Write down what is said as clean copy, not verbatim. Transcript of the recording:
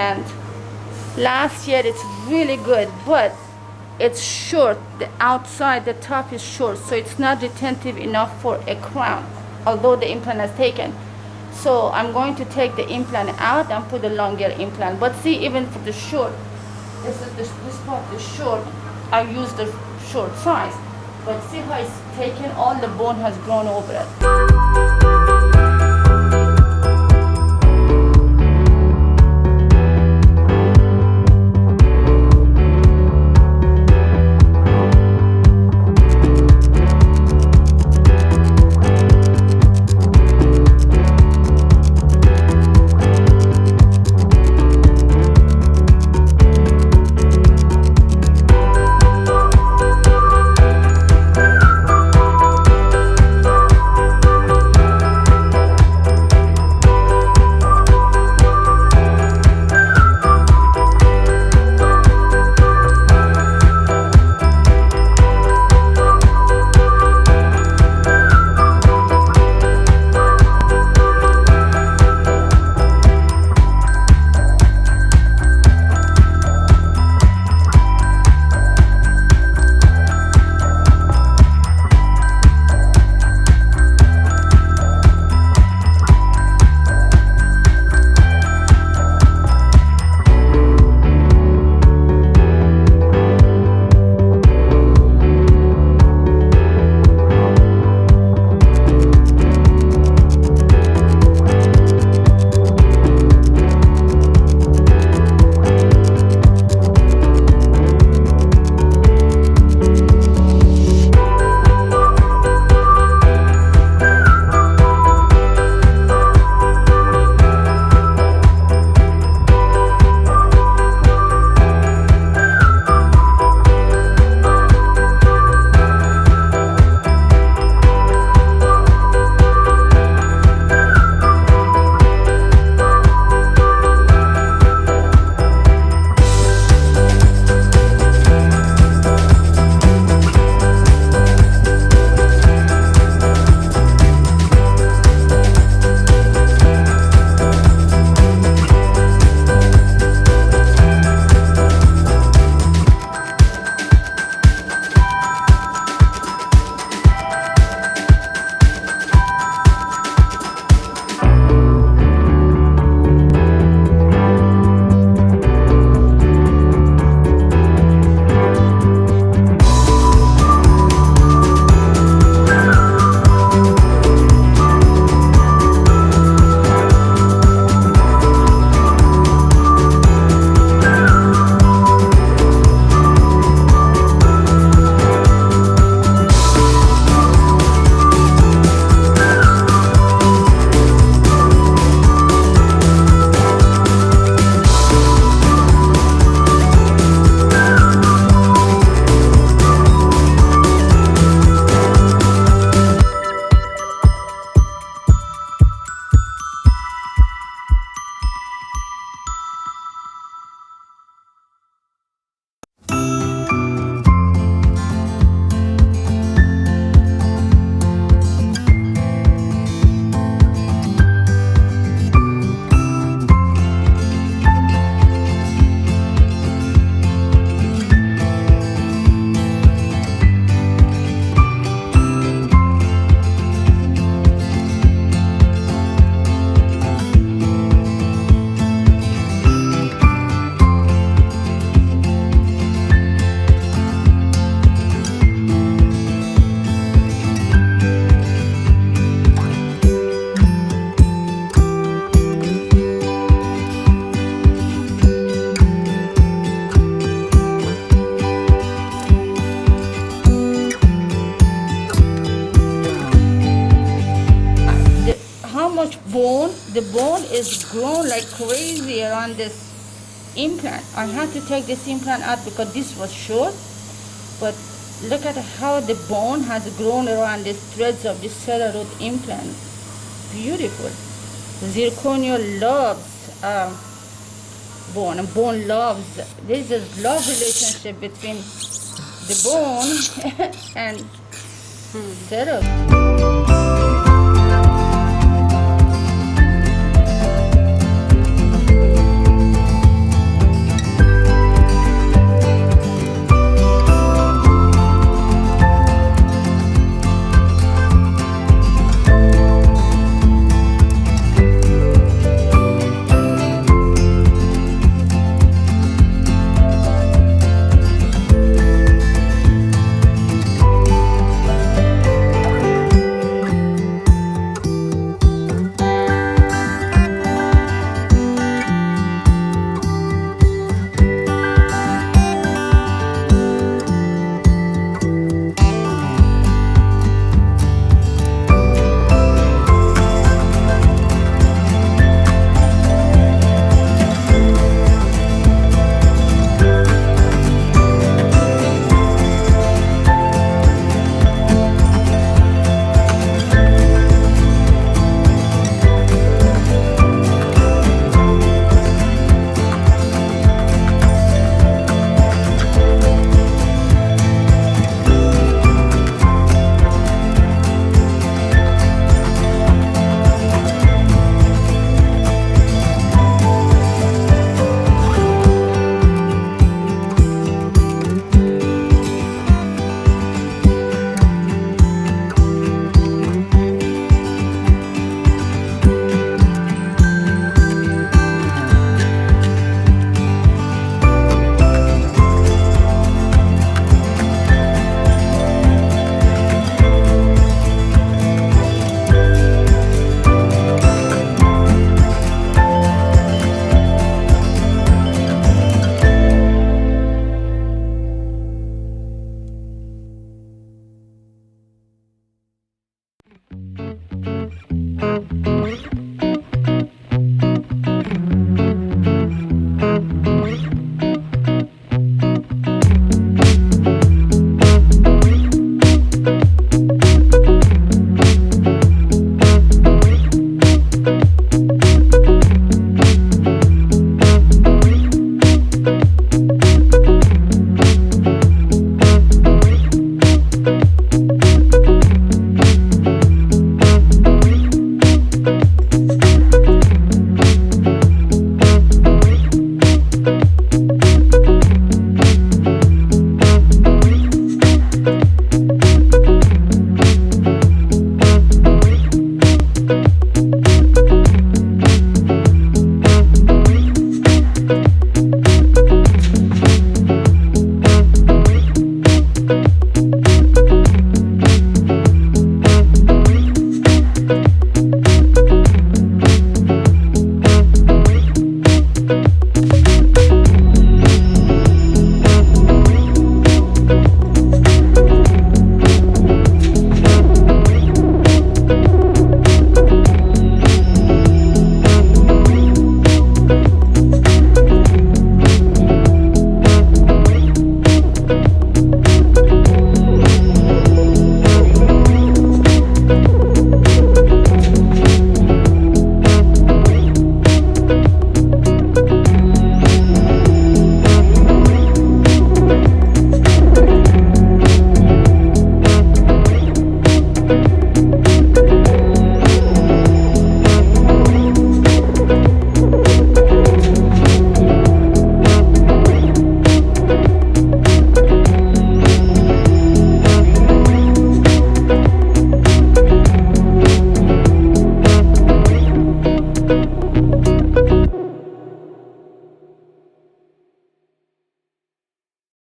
implant last year. It's really good, but it's short. The outside, the top is short, so it's not retentive enough for a crown, although the implant is taken. So I'm going to take the implant out and put a longer implant. But see, even for the short, this part is short. I use the short size, but see how it's taken, all the bone has grown over it. The bone is grown like crazy around this implant. I had to take this implant out because this was short, but look at how the bone has grown around the threads of this CeraRoot implant. Beautiful. Zirconia loves bone, and bone loves. There's a love relationship between the bone and CeraRoot.